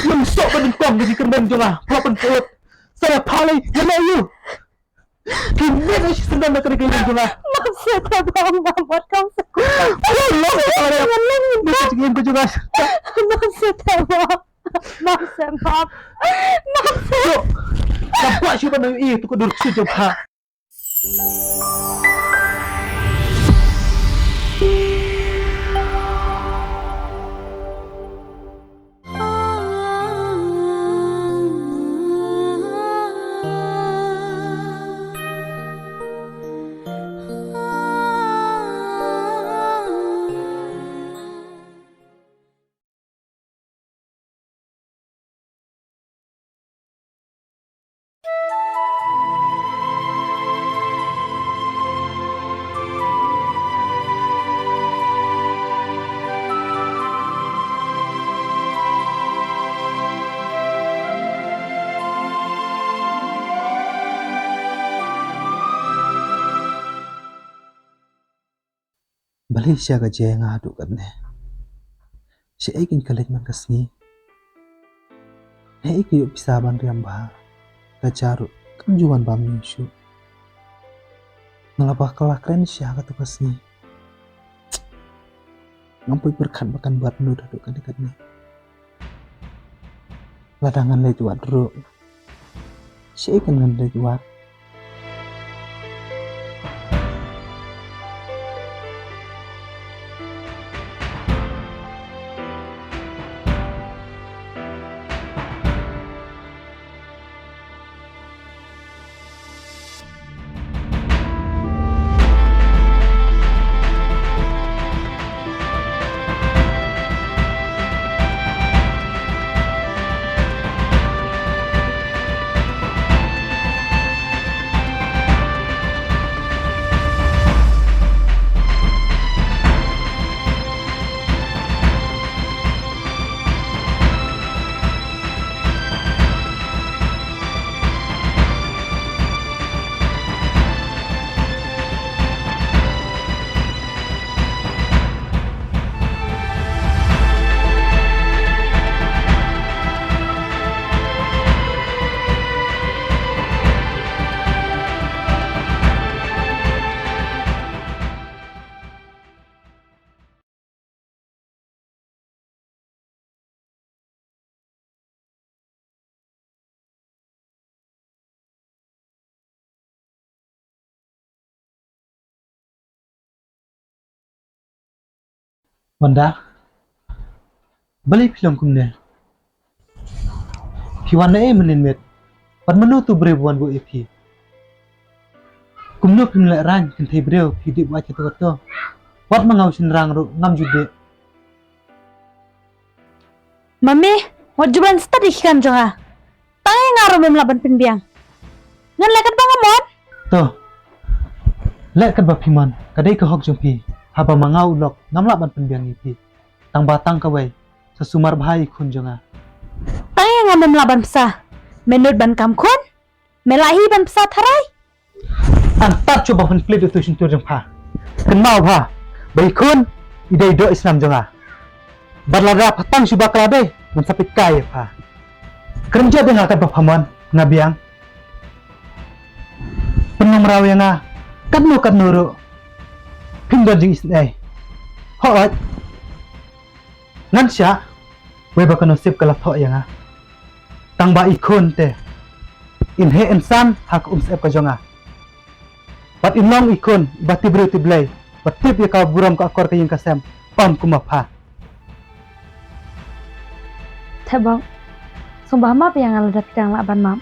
Yang sok peningkong jadi kembang juga. Kau penput. Saya paling yang ayu. Gimana sih sedang nak kerja juga? Maksud abang buat kamu Allah, saya mesti ingin ku juga. maksud abang maksud maaf Yuk, nampak siapa nak itu kau duduk situ pak. Balik siya ka jaya nga hadu kat ne. Siya ikin kalit man kasni. Ne ikiyo pisaban riyang baha. Kacaru kanjuan bam nyusyu. Ngalapah kelakren siya ka tu kasni. Ngampuy berkat makan buat nu hadu kat ne. Ladangan le tuat ru. Siya ikin ngan le tuat. Wanda, balik film kumne. Piwana menin met. Pan menu tu beribuan bu ipi. Kumno pimle ran kintai breu pidip waca tu to. Wat mangau sinrang ru ngam jude. Mami wajuban study kan juga tangai ngaruh memlaban pinbiang ngan lekat bangamon To. Lek kat bapiman, kadai ke hok jumpi. Haba mangau lok ngam laban penbiang ipi. Tang batang kawai. Sesumar bahai kun jonga. tangai ngam memlaban psa menurut ban kam kun melahi ban psa tharai Antar coba pun play itu sintur jeng pa. Kenal pa. Baik kun idai do Islam jonga. Barlara patang subak rabe mensapit kaya pa. Kerja dengan kat bapaman ngabiang. Penuh merawi nga. Kan nuru. Pindon jeng isnay. Hoat. Ngan siya. Weba kano sip kalat ho yang nga. Tang ba ikon te. Inhe insan hak sep ka jonga. Pat inong ikon bati bro tiblay. Patip ya ka buram ka akor kayong kasem. Pam kumapha. tebang sumpah map yang ngaladat yang laban mam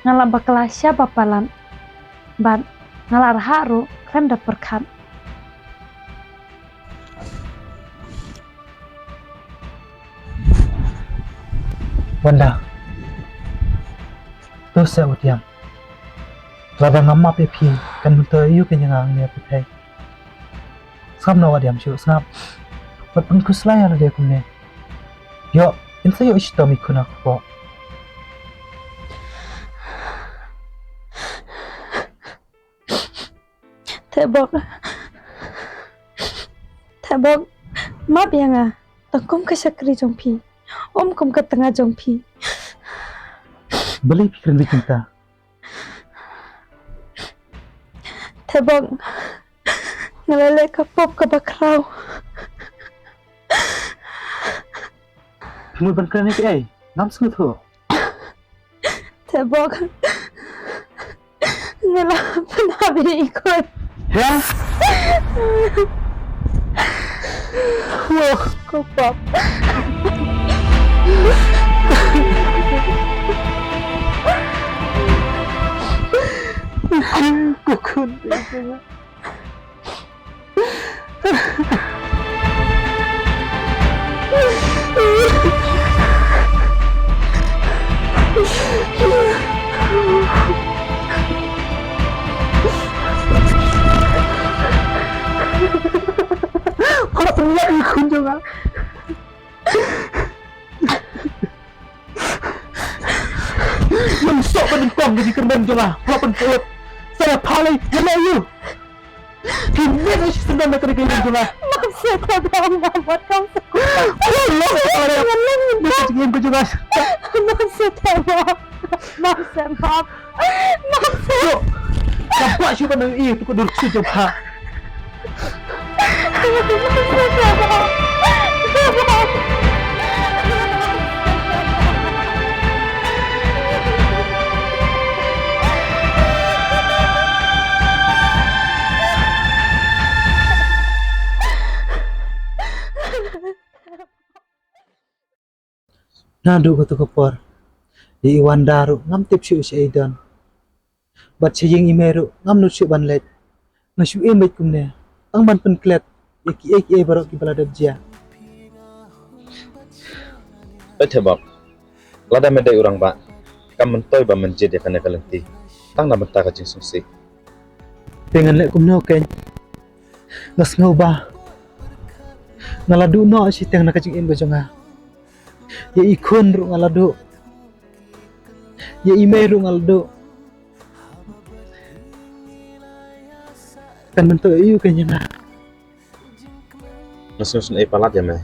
ngalap bakelasya bapalan ban ngalar haru kren dat perkan Wanda. Tu sa utiang. Lada ngamma pe pi kan munto yu kan yang ne pe thai. Sam no wadiam shu snap. Pat pun kuslai ala de kumne. Yo, insa yo ishtomi kuna ko. tebang map yang tengkum ke sakri jongpi kum ke tengah jongpi. Beli pikiran di cinta. Tebong ngelele ke pop ke bakrau. Kamu ban keren ni ngam sungut ho. Tebong ngela penabi ikut. Ya? Wah, Ke pop. kukun. Kau pernah ikut juga? Yang sok penentang jadi kerban juga. Kau penentang. Saya paling you. Gimana sih sedang nak kerja juga? Maksud tebong buat kau sekuat. Allah, nak kerja aku juga. Maksud tebong. Maksud maaf. Maksud. Yo, nampak siapa nak tu kau duduk situ ha. Maksud tebong. Tebong. Nadu ko to kapor. Di iwan daru ngam tip siu si aidan. Bat siyeng imeru ngam nut siu banlet. Ngasu embet kumne. Ang ban penklet. Eki barok ki balada dia. Tebok, lada medai orang ba, kam mentoi ba menjid ya kana kalenti, tang na benta ka jing sungsi. Pengen lek kumno ken. Ngas ngau ba. Ngaladu no si teng na kajing embe jonga. Ya ikon ru ngaladu. Ya imeru ngaladu. Kan mentoi iu kenya na. Nasun ai palat ya me.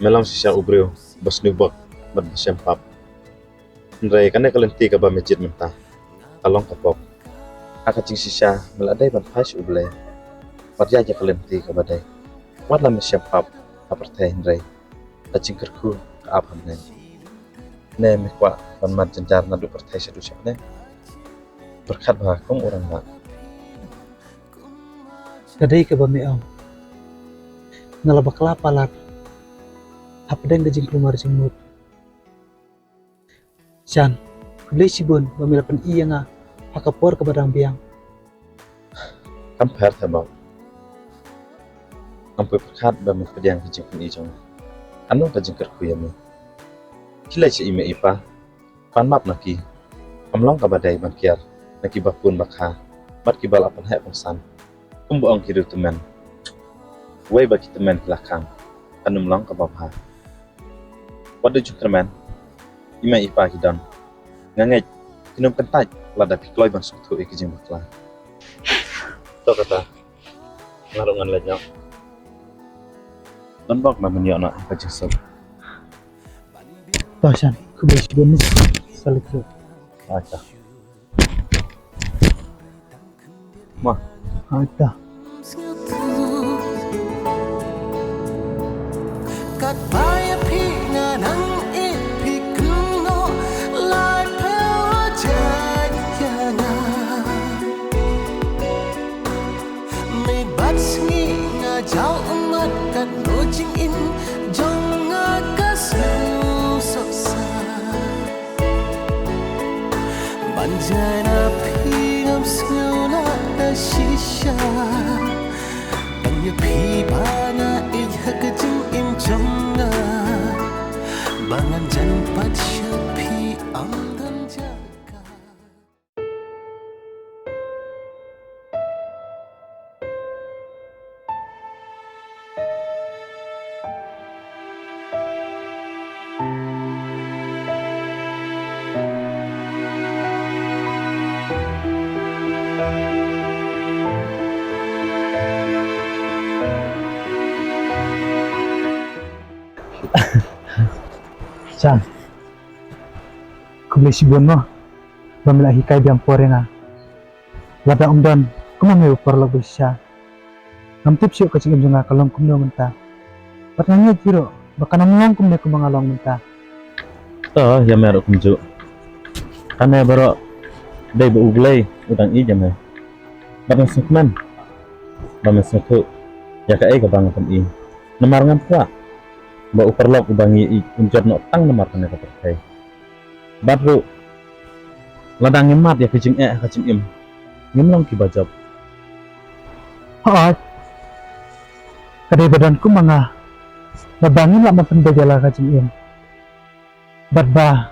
Melang sisa ubreu, bas nubok, bad basyempap. Ndrai kana kalenti ka ba menjid menta. Kalong kapok. Aka jing sisa meladai ban pas ublai. Parja ja kalenti ka badai. Wat lam basyempap, aparthe ndrai. Ajing kerku ka abham ne. Ne me kwa ban mat jenjar na du parthe sadu syak ne. Berkat ba kong orang ba. Kadai ke ba meaw. Ngalabak lapalat. Apa dan gajing keluar jengmut. Jan, beli sibun memilapan iya nga hakapor ke badang biang. Kam per tebok. Ampu berkat ba me kediang ka jing pun ijong. Anu ka jing kerku ya me. Kilai si ime ipa. Pan map naki. Amlong ka badai ban kiar. Naki bapun bakha. Mat ki bal apan hai pengsan. Kumbuang kiru temen. Wei bagi temen belakang. Anum long ka babha. Wadu jungkerman, ima ipa kidan. Ngangai, kinum kentaj, lada pikloi bang suktu ikijing bakla. To kata, ngarungan lenyok. Dan bak ma menyok na ikajing sub. Tosan, ku beli sibun mus salik tu. Acha. Ma, Ada. Kat paya pinga nang ipikuno lai pewa jayana me bat sngi nga jau umat kat lojing in jong nga kasu sosa banjana pingam sngula da shisha bangya pibana ilha kajing im jonga bangan jan pat syapi amdan jaga. Chan. Ku beli si buon mo. Bamila hikay biyang pore nga. Lada umdan, kumamay uparlog siya. Namtip siyo kasi nga kalong kumno menta. Pat nga jiro, baka namulong kumne kumangalong menta. Ya meron kumju. Kane baro day buuglay udang ijam eh. Batang sukman. Bamen suku. Ya ka bang i. Namarangan pa. Ba uparlog ubangi unjat no tang namar kane ka perkai. Batru ladang ngemat ya kecing kacim im. Ngimlong ki bajab. Hoot. Kadai badanku mga nabangin lah mapenbajala kacim im. Bat ba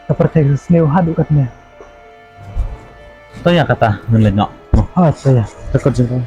kapertai snew hadu katnya. To ya kata ngelengok. Hoot saya. Takut jengkol.